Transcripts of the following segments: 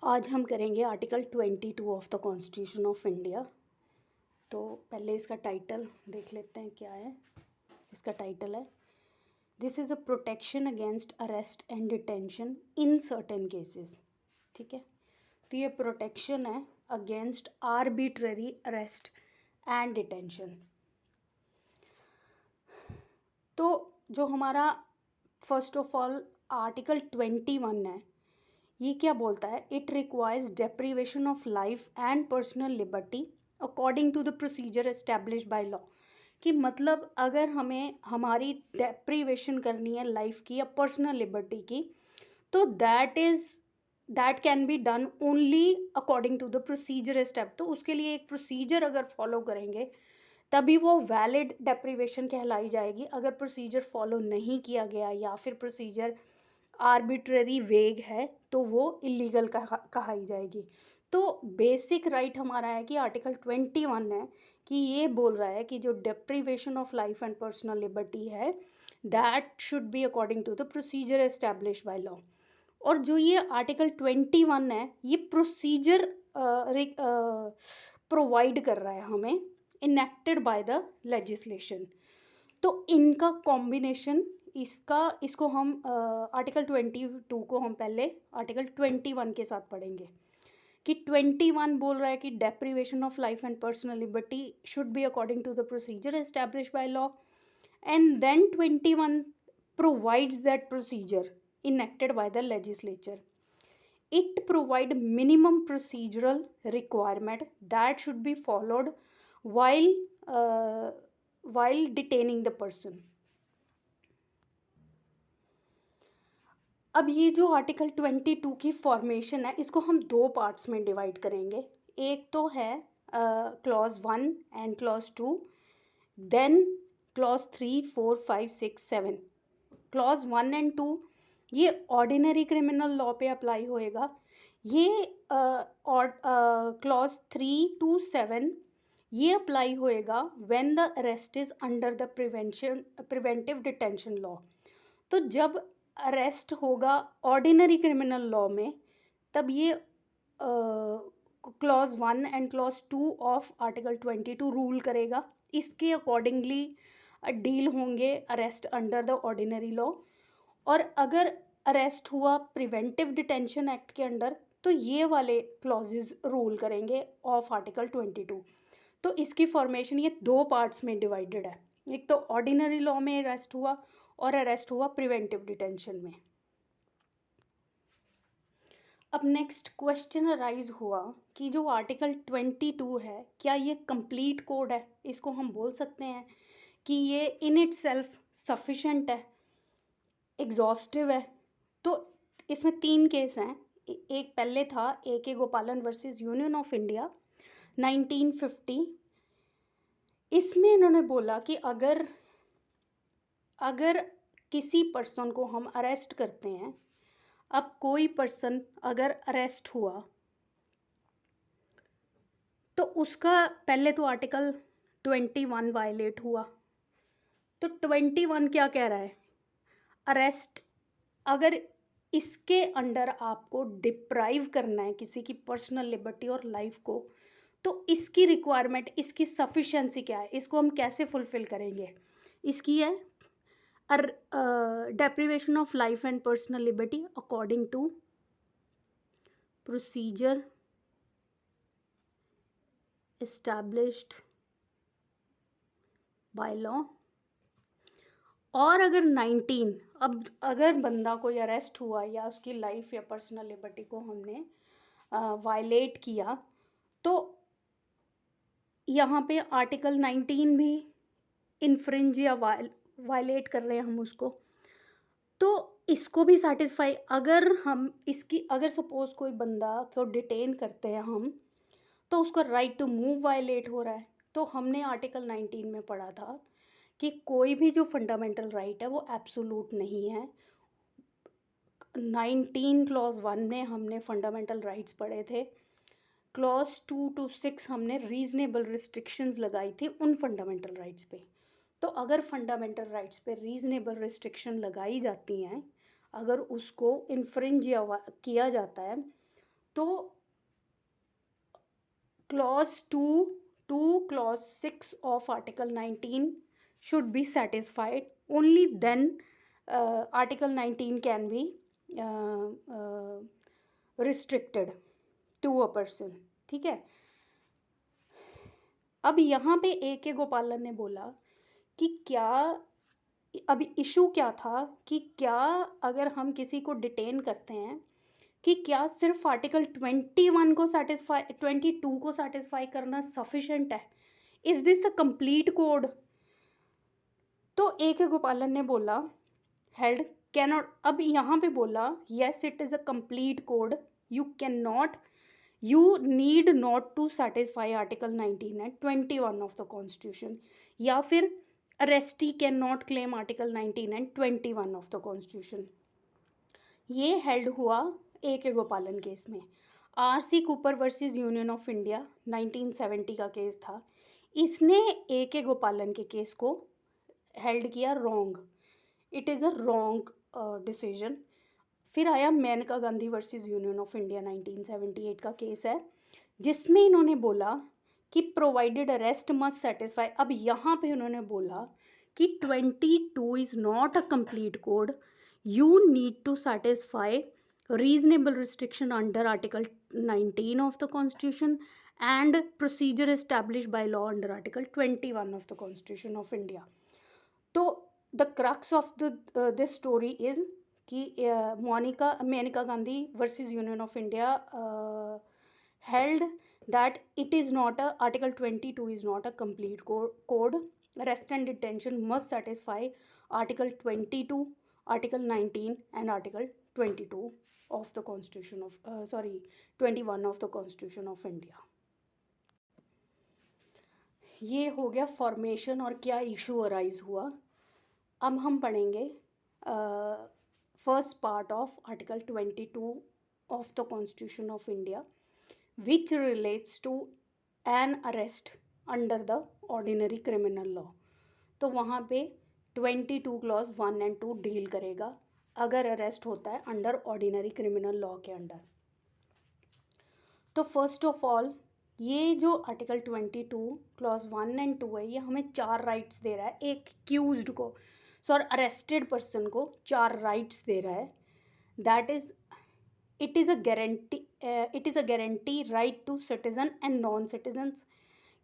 आज हम करेंगे article 22 of the constitution of India. तो पहले इसका टाइटल देख लेते हैं क्या है। इसका टाइटल है this is a protection against arrest and detention in certain cases. ठीक है, तो ये प्रोटेक्शन है against arbitrary arrest and detention. तो जो हमारा फर्स्ट ऑफ ऑल आर्टिकल 21 है, ये क्या बोलता है? It requires deprivation of life and personal liberty according to the procedure establish by law. कि मतलब अगर हमें हमारी डेप्रीवेशन करनी है लाइफ की या पर्सनल लिबर्टी की, तो that can be done only according to the procedure step. तो उसके लिए एक प्रोसीजर अगर फॉलो करेंगे तभी वो वैलिड डेप्रीवेशन कहलाई जाएगी। अगर प्रोसीजर फॉलो नहीं किया गया या फिर प्रोसीजर आर्बिट्ररी वेग है तो वो इलीगल कहाई जाएगी। तो बेसिक राइट हमारा है कि आर्टिकल 21 है कि ये बोल रहा है कि जो deprivation of life and personal liberty है that should be according to the procedure establish by law. और जो ये आर्टिकल 21 है ये प्रोसीजर प्रोवाइड कर रहा है हमें, इनेक्टेड बाय द लेजिस्लेशन। तो इनका कॉम्बिनेशन इसको हम आर्टिकल 22 को हम पहले आर्टिकल 21 के साथ पढ़ेंगे कि 21 बोल रहा है कि deprivation of life and personal liberty should be according to the procedure establish by law, and then 21 provides that procedure enacted by the legislature. It provide minimum procedural requirement that should be followed while uh, while detaining the person. अब ये जो article 22 की formation है इसको हम दो parts में divide करेंगे। एक तो है clause 1 and clause 2, then clause 3, 4, 5, 6, 7। Clause 1 and 2 ये ऑर्डिनरी क्रिमिनल लॉ पे अप्लाई होएगा। ये क्लॉज 3 to 7 ये अप्लाई होएगा when the arrest is under the preventive detention law. तो जब अरेस्ट होगा ऑर्डिनरी क्रिमिनल लॉ में तब ये clause 1 and clause 2 of article 22 rule करेगा। इसके अकॉर्डिंगली डील होंगे arrest under the ordinary law. और अगर अरेस्ट हुआ प्रिवेंटिव डिटेंशन एक्ट के अंडर तो ये वाले क्लॉजेज रूल करेंगे ऑफ आर्टिकल 22। तो इसकी फॉर्मेशन ये दो पार्ट्स में डिवाइडेड है, एक तो ऑर्डिनरी लॉ में अरेस्ट हुआ और अरेस्ट हुआ प्रिवेंटिव डिटेंशन में। अब नेक्स्ट क्वेश्चन अराइज हुआ कि जो आर्टिकल 22 है क्या ये कंप्लीट कोड है? इसको हम बोल सकते हैं कि ये इन इट सेल्फ सफिशेंट है, एग्जॉस्टिव है। तो इसमें तीन केस हैं। एक पहले था AK गोपालन वर्सेस यूनियन ऑफ इंडिया 1950। इसमें इन्होंने बोला कि अगर किसी पर्सन को हम अरेस्ट करते हैं, अब कोई पर्सन अगर अरेस्ट हुआ तो उसका पहले तो आर्टिकल 21 वायलेट हुआ। तो 21 क्या कह रहा है? अरेस्ट अगर इसके अंडर आपको डिप्राइव करना है किसी की पर्सनल लिबर्टी और लाइफ को, तो इसकी रिक्वायरमेंट, इसकी सफिशेंसी क्या है, इसको हम कैसे फुलफिल करेंगे? इसकी है deprivation of life and personal liberty according to procedure established by law। और अगर 19 अब अगर बंदा कोई अरेस्ट हुआ या उसकी लाइफ या पर्सनल लिबर्टी को हमने वायलेट किया तो यहाँ पे आर्टिकल 19 भी इन्फ्रिंज या वायलेट कर रहे हैं हम उसको, तो इसको भी सेटिस्फाई अगर सपोज कोई बंदा को डिटेन करते हैं हम तो उसका राइट टू मूव वायलेट हो रहा है। तो हमने आर्टिकल 19 में पढ़ा था कि कोई भी जो फंडामेंटल राइट है वो एब्सोलूट नहीं है। 19 क्लॉज 1 में हमने फंडामेंटल राइट्स पढ़े थे, क्लॉज 2 to 6 हमने रीजनेबल रिस्ट्रिक्शंस लगाई थी उन फंडामेंटल राइट्स पे। तो अगर फंडामेंटल राइट्स पे रीजनेबल रिस्ट्रिक्शन लगाई जाती हैं, अगर उसको इन्फ्रिंज किया जाता है तो clause 2 to clause 6 of article 19 should be satisfied. Only then article 19 can be restricted to a person. ठीक है. अब यहाँ पे ए के गोपालन ने बोला कि क्या, अभी इशू क्या था कि क्या अगर हम किसी को डिटेन करते हैं कि क्या सिर्फ आर्टिकल 21 को सेटिस्फाई, 22 को सेटिस्फाई करना सफिशेंट है, is this a complete code. तो ए के गोपालन ने बोला हेल्ड कैनॉट, अब यहाँ पे बोला yes it is a complete code, you can not, you need not to satisfy article 19 and 21 of the constitution, या फिर arrestee can not claim article 19 and 21 of the constitution. ये हेल्ड हुआ A K Gopalan case में. R C. Cooper versus union of India 1970 का case था. इसने ए K गोपालन के केस को हेल्ड किया wrong, it is a wrong decision. फिर आया Maneka Gandhi versus union of India 1978 का केस है, जिसमें इन्होंने बोला कि प्रोवाइडेड अरेस्ट मस्ट सेटिस्फाई. अब यहाँ पे उन्होंने बोला कि 22 is not a complete code, you need to satisfy reasonable restriction under article 19 of the constitution and procedure established by law under article 21 of the constitution of India. तो the crux of the this story is कि Maneka Gandhi versus Union of India held that it is not a, article 22 is not a complete code. Arrest and detention must satisfy article 22, article 19 and article 22 of the constitution of 21 of the constitution of India. ये हो गया formation और क्या issue arise हुआ. अब हम पढ़ेंगे first part of article 22 of the constitution of India which relates to an arrest under the ordinary criminal law. तो वहाँ पे 22 क्लॉज 1 एंड 2 डील करेगा अगर अरेस्ट होता है अंडर ऑर्डिनरी क्रिमिनल लॉ के अंडर. तो फर्स्ट ऑफ ऑल ये जो आर्टिकल 22 क्लॉज 1 एंड 2 है, ये हमें 4 राइट्स दे रहा है. एक एक्यूज्ड को, सॉरी अरेस्टेड पर्सन को 4 राइट्स दे रहा है. That is it is a guarantee right to citizen and non citizens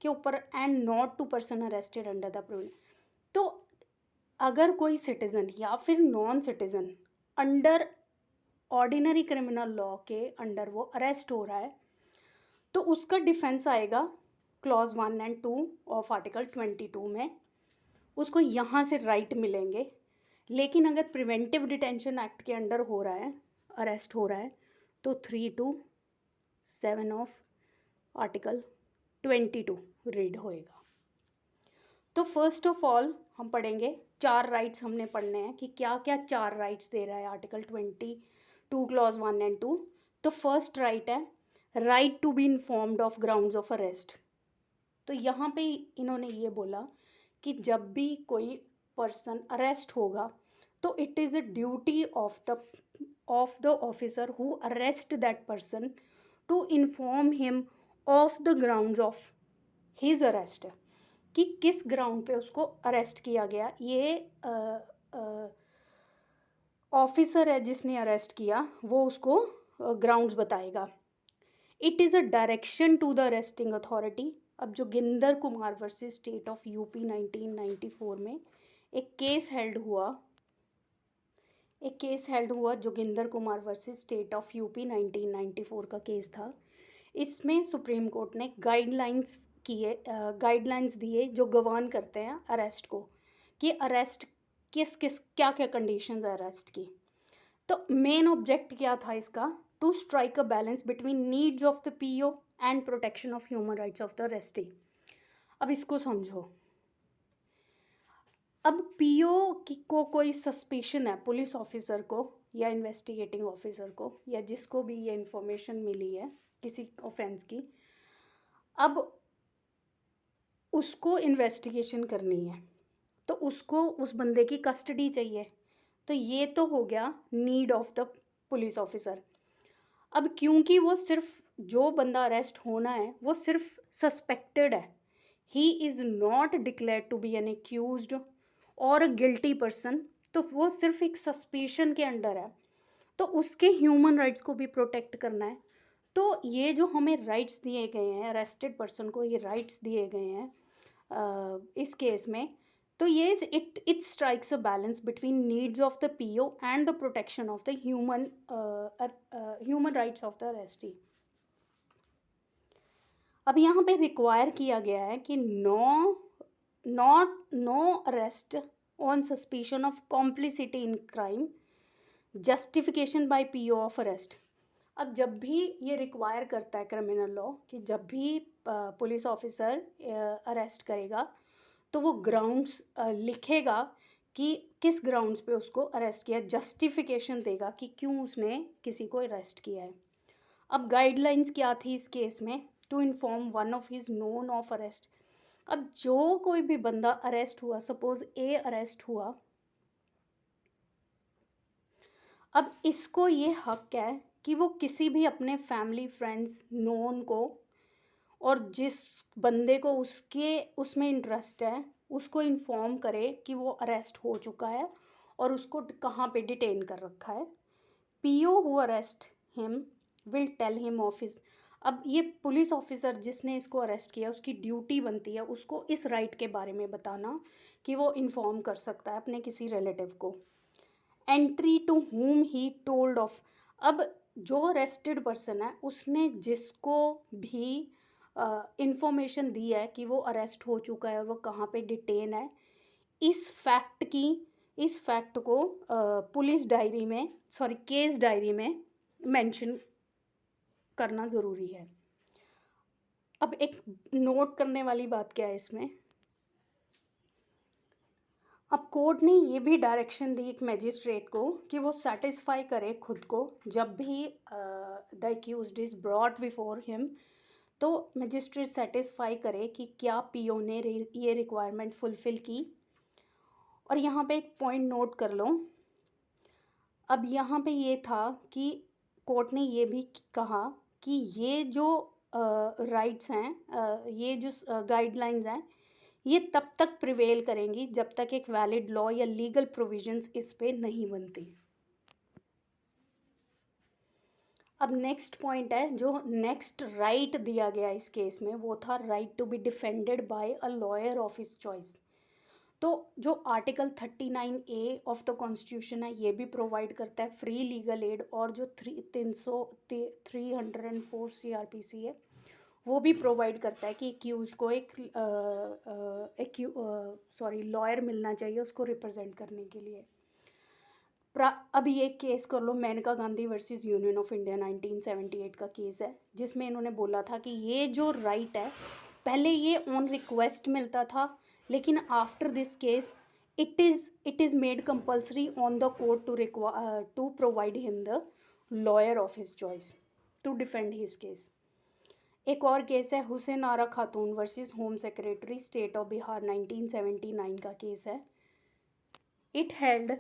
के ऊपर and not to person arrested under the privilege. तो अगर कोई सिटीज़न या फिर non citizen under ordinary criminal law के अंडर वो अरेस्ट हो रहा है, तो उसका डिफेंस आएगा क्लॉज 1 एंड 2 ऑफ आर्टिकल 22 में. उसको यहाँ से राइट मिलेंगे. लेकिन अगर प्रिवेंटिव डिटेंशन एक्ट के अंडर हो रहा है, अरेस्ट हो रहा है, तो 3 to 7 ऑफ आर्टिकल 22 रीड होएगा. तो फर्स्ट ऑफ ऑल हम पढ़ेंगे 4 राइट्स हमने पढ़ने हैं कि क्या क्या 4 राइट्स दे रहा है आर्टिकल 22 क्लॉज 1 एंड 2. तो फर्स्ट राइट है right to be informed of grounds of arrest. तो यहाँ पे इन्होंने ये बोला कि जब भी कोई पर्सन अरेस्ट होगा तो it is a duty of the officer who arrest that person to inform him of the grounds of his arrest, कि किस ग्राउंड पे उसको अरेस्ट किया गया. ये ऑफिसर है जिसने अरेस्ट किया, वो उसको ग्राउंड्स बताएगा. It is a direction to the arresting authority. अब Joginder Kumar versus state of UP 1994 में एक केस हेल्ड हुआ Joginder Kumar versus state of UP 1994 का केस था. इसमें सुप्रीम कोर्ट ने गाइडलाइंस दिए जो गवर्न करते हैं अरेस्ट को, कि अरेस्ट किस क्या क्या कंडीशंस है अरेस्ट की. तो मेन ऑब्जेक्ट क्या था इसका, to strike a balance between needs of the PO and protection of human rights of the arrestee. अब इसको समझो. अब पीओ को कोई सस्पिशन है, पुलिस ऑफिसर को या इन्वेस्टिगेटिंग ऑफिसर को या जिसको भी ये इंफॉर्मेशन मिली है किसी ऑफेंस की, अब उसको इन्वेस्टिगेशन करनी है, तो उसको उस बंदे की कस्टडी चाहिए. तो ये तो हो गया need of the police officer. अब क्योंकि वो सिर्फ जो बंदा अरेस्ट होना है वो सिर्फ सस्पेक्टेड है, he is not declared to be an accused और अ गिल्टी पर्सन, तो वो सिर्फ एक सस्पिशन के अंडर है, तो उसके ह्यूमन राइट्स को भी प्रोटेक्ट करना है। तो ये जो हमें राइट्स दिए गए हैं, अरेस्टेड पर्सन को ये राइट्स दिए गए हैं इस केस में, तो ये it strikes a balance between needs of the PO and the protection of the human rights of the arrestee. अब यहाँ पे रिक्वायर किया गया है कि no arrest on suspicion of complicity in crime, justification by PO of arrest. अब जब भी ये रिक्वायर करता है क्रिमिनल लॉ कि जब भी पुलिस ऑफिसर अरेस्ट करेगा तो वो ग्राउंड्स लिखेगा कि किस ग्राउंड्स पे उसको अरेस्ट किया, जस्टिफिकेशन देगा कि क्यों उसने किसी को अरेस्ट किया है। अब गाइडलाइंस क्या थी इस केस में, to inform one of his known of arrest. अब जो कोई भी बंदा अरेस्ट हुआ, सपोज ए अरेस्ट हुआ, अब इसको ये हक है कि वो किसी भी अपने फैमिली फ्रेंड्स नोन को, और जिस बंदे को उसके उसमें इंटरेस्ट है उसको इन्फॉर्म करे कि वो अरेस्ट हो चुका है और उसको कहाँ पे डिटेन कर रखा है। PO who arrest him will tell him of his. अब ये पुलिस ऑफिसर जिसने इसको अरेस्ट किया उसकी ड्यूटी बनती है उसको इस राइट के बारे में बताना कि वो इन्फॉर्म कर सकता है अपने किसी रिलेटिव को। Entry to whom he told of. अब जो अरेस्टेड पर्सन है उसने जिसको भी इंफॉर्मेशन दी है कि वो अरेस्ट हो चुका है और वो कहाँ पे डिटेन है, इस फैक्ट को पुलिस डायरी में, सॉरी केस डायरी में मेंशन करना ज़रूरी है। अब एक नोट करने वाली बात क्या है इसमें, अब कोर्ट ने ये भी डायरेक्शन दी एक मैजिस्ट्रेट को कि वो सेटिस्फाई करे खुद को जब भी the accused is brought before him, तो मैजिस्ट्रेट सेटिस्फाई करे कि क्या पीओ ने ये रिक्वायरमेंट फुलफ़िल की। और यहाँ पे एक पॉइंट नोट कर लो, अब यहाँ पे ये था कि कोर्ट ने ये भी कहा कि ये जो राइट्स हैं, ये जो गाइडलाइंस हैं, ये तब तक प्रिवेल करेंगी जब तक एक वैलिड लॉ या लीगल प्रोविजंस इस पे नहीं बनती। अब नेक्स्ट पॉइंट है, जो नेक्स्ट राइट दिया गया इस केस में वो था right to be defended by a lawyer of his choice. तो जो article 39A of the constitution है ये भी प्रोवाइड करता है फ्री लीगल एड, और जो 304 CRPC है वो भी प्रोवाइड करता है कि एक्यूज को एक लॉयर मिलना चाहिए उसको रिप्रेजेंट करने के लिए। अभी एक केस कर लो, Maneka Gandhi versus union of India 1978 का केस है, जिसमें इन्होंने बोला था कि ये जो राइट है पहले ये ऑन रिक्वेस्ट मिलता था, लेकिन after this case it is made compulsory on the court to provide him the lawyer of his choice to defend his case. एक और केस है Hussain Ara Khatoon versus home secretary state of Bihar 1979 का केस है। It held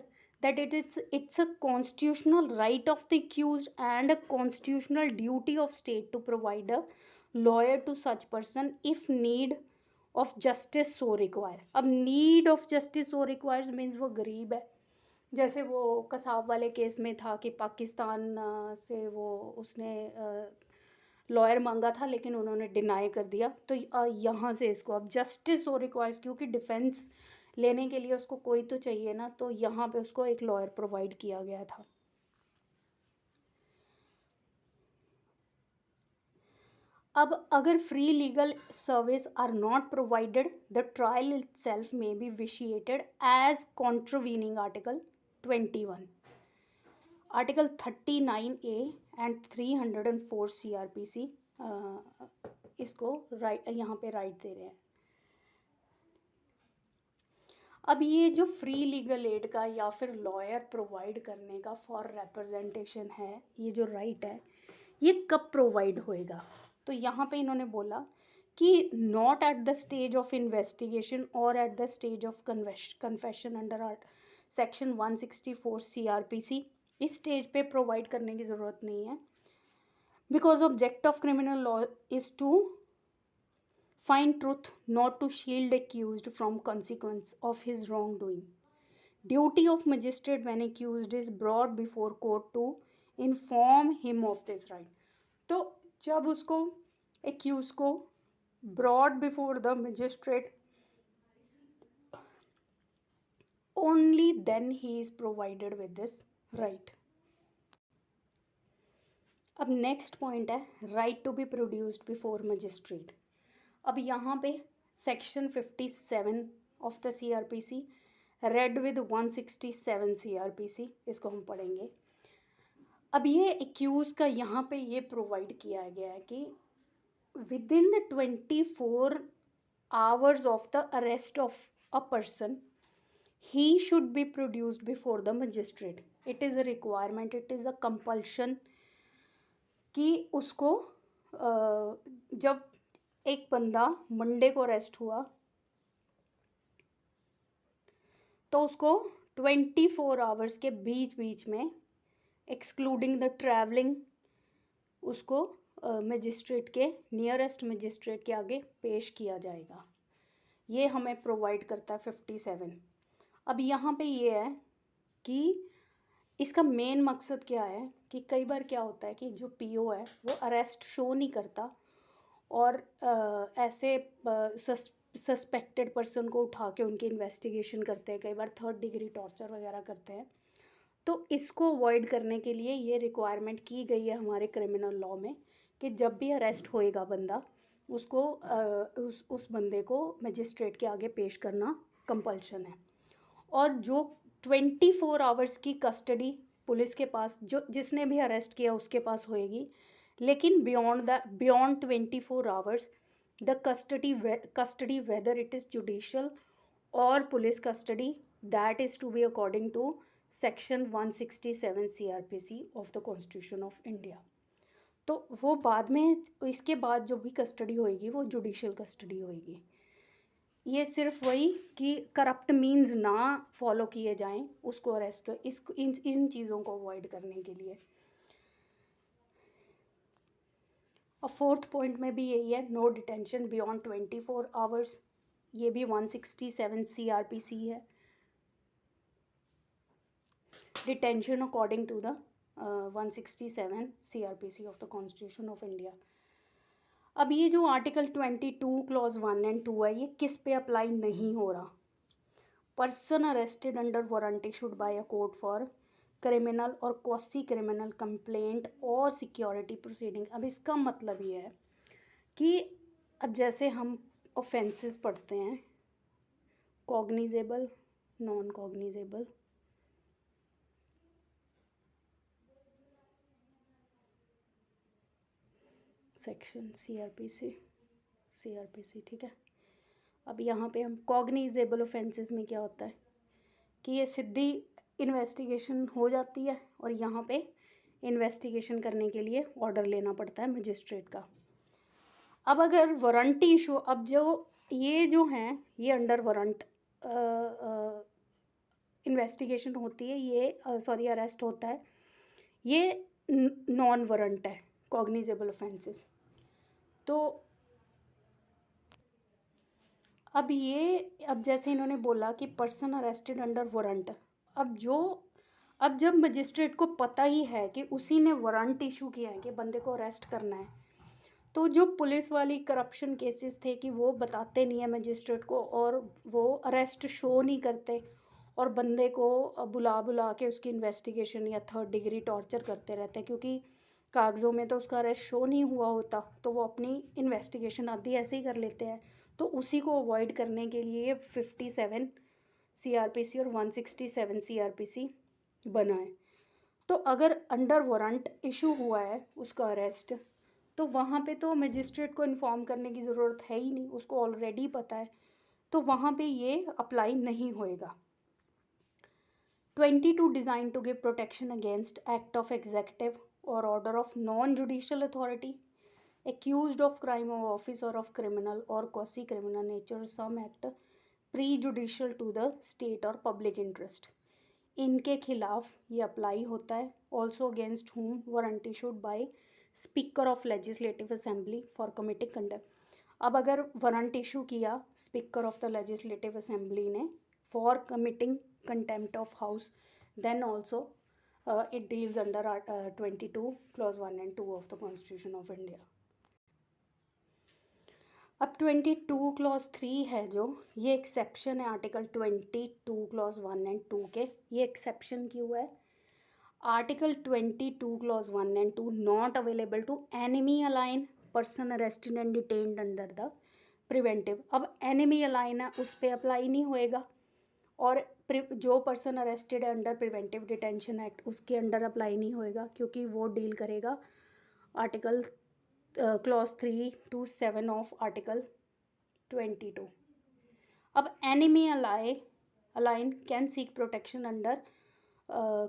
that it's a constitutional right of the accused and a constitutional duty of state to provide a lawyer to such person if need of justice so require। अब need of justice so requires means वो गरीब है, जैसे वो कसाब वाले case में था कि पाकिस्तान से वो उसने लॉयर मांगा था लेकिन उन्होंने डिनाई कर दिया, तो यहाँ से इसको अब जस्टिस हो रिक्वायर्स, क्योंकि डिफेंस लेने के लिए उसको कोई तो चाहिए ना, तो यहाँ पे उसको एक लॉयर प्रोवाइड किया गया था। अब अगर free legal service are not provided the trial itself may be vitiated as contravening article 21, article 39A and 304 CRPC इसको राइट यहाँ पे राइट दे रहे हैं। अब ये जो फ्री लीगल एड का या फिर लॉयर प्रोवाइड करने का फॉर रिप्रेजेंटेशन है, ये जो राइट है ये कब प्रोवाइड होएगा, तो यहाँ पे इन्होंने बोला कि not at the stage of investigation और at the stage of confession under section 164 CRPC, इस स्टेज पे प्रोवाइड करने की ज़रूरत नहीं है। Because object of criminal law is to find truth, not to shield accused from consequence of his wrongdoing. Duty of magistrate when accused is brought before court to inform him of this right. तो जब उसको accused को brought before the magistrate, only then he is provided with this right. अब next point है right to be produced before magistrate. अब यहाँ पे section 57 of the CRPC read with 167 CRPC इसको हम पढ़ेंगे. अब ये एक्यूज का यहाँ पे ये प्रोवाइड किया गया है कि with in the 24 hours of the arrest of a person he should be produced before the magistrate. It is a requirement, it is a compulsion कि उसको जब एक बंदा मंडे को अरेस्ट हुआ तो उसको 24 hours के बीच बीच में एक्सक्लूडिंग द ट्रैवलिंग उसको मजिस्ट्रेट के नियरेस्ट मजिस्ट्रेट के आगे पेश किया जाएगा. ये हमें प्रोवाइड करता है 57. अब यहाँ पे ये है कि इसका मेन मकसद क्या है कि कई बार क्या होता है कि जो PO है वो अरेस्ट शो नहीं करता और ऐसे सस्पेक्टेड पर्सन को उठा के उनकी इन्वेस्टिगेशन करते हैं, कई बार 3rd डिग्री टॉर्चर वगैरह करते हैं. तो इसको अवॉइड करने के लिए ये रिक्वायरमेंट की गई है हमारे क्रिमिनल लॉ में कि जब भी अरेस्ट होएगा बंदा उसको उस बंदे को मजिस्ट्रेट के आगे पेश करना कंपल्शन है. और जो 24 hours की कस्टडी पुलिस के पास जो जिसने भी अरेस्ट किया उसके पास होएगी, लेकिन beyond 24 hours the custody whether it is judicial और police custody that is to be according to section 167 CRPC of the constitution of India. तो वो बाद में इसके बाद जो भी कस्टडी होएगी वो जुडिशियल कस्टडी होएगी. ये सिर्फ वही कि करप्ट मीन्स ना फॉलो किए जाएं उसको अरेस्ट इन चीज़ों को अवॉइड करने के लिए. और 4th पॉइंट में भी यही है, नो डिटेंशन बियॉन्ड 24 hours. ये भी 167 CRPC है. Detention according to the 167 CRPC of the constitution of India. अब ये जो आर्टिकल 22 क्लॉज 1 and 2 है ये किस पे अप्लाई नहीं हो रहा. Person arrested under warrant issued by a court for criminal और क्वासी क्रिमिनल कंप्लेंट और सिक्योरिटी प्रोसीडिंग. अब इसका मतलब ये है कि अब जैसे हम ऑफेंसेस पढ़ते हैं cognizable, non cognizable, section CRPC ठीक है. अब यहाँ पे हम कॉग्निजेबल ऑफेंसेस में क्या होता है कि ये सीधी इन्वेस्टिगेशन हो जाती है और यहाँ पे इन्वेस्टिगेशन करने के लिए ऑर्डर लेना पड़ता है मजिस्ट्रेट का. अब अगर वारंट इशू, अब जो हैं ये अंडर वारंट इन्वेस्टिगेशन होती है, ये सॉरी अरेस्ट होता है, ये नॉन वारंट है कॉग्निजेबल ऑफेंसेस. तो अब जैसे इन्होंने बोला कि पर्सन अरेस्टेड अंडर वारंट, अब जब मजिस्ट्रेट को पता ही है कि उसी ने वारंट इशू किया है कि बंदे को अरेस्ट करना है, तो जो पुलिस वाली करप्शन केसेस थे कि वो बताते नहीं है मजिस्ट्रेट को और वो अरेस्ट शो नहीं करते और बंदे को बुला के उसकी इन्वेस्टिगेशन या 3rd डिग्री टॉर्चर करते रहते हैं क्योंकि कागज़ों में तो उसका अरेस्ट शो नहीं हुआ होता, तो वो अपनी इन्वेस्टिगेशन आधी ऐसे ही कर लेते हैं. तो उसी को अवॉइड करने के लिए 57 CRPC और 167 CRPC बना है. तो अगर अंडर वारंट इशू हुआ है उसका अरेस्ट, तो वहाँ पे तो मजिस्ट्रेट को इन्फॉर्म करने की ज़रूरत है ही नहीं, उसको ऑलरेडी पता है, तो वहाँ पे ये अप्लाई नहीं होएगा. 22 design to give protection against act of executive or order of non-judicial authority accused of crime of office or of criminal or quasi-criminal nature or some act prejudicial to the state or public interest. इनके खिलाफ ये apply होता है. also against whom warrant issued by speaker of legislative assembly for committing contempt. अब अगर warrant issue किया speaker of the legislative assembly ने for committing contempt of house, then also it deals under 22 clause 1 and 2 of the Constitution of India. अब 22 clause 3 है जो, ये exception है article 22 clause 1 and 2 के। ये एक्सेप्शन क्यों है? Article 22 clause 1 and 2 not available to enemy alien person arrested and detained under the preventive. अब एनिमी अलाइन है उस पर अप्लाई नहीं होएगा, और जो पर्सन अरेस्टेड है अंडर प्रिवेंटिव डिटेंशन एक्ट उसके अंडर अप्लाई नहीं होएगा, क्योंकि वो डील करेगा article clause 3 to 7 of article 22। अब enemy alien can seek protection under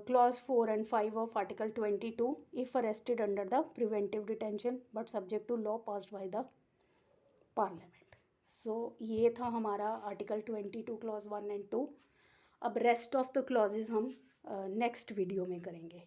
clause 4 and 5 of article 22 if arrested under the preventive detention but subject to law passed by the parliament. So ये था हमारा article 22 clause 1 and 2। अब rest of the clauses हम next video में करेंगे।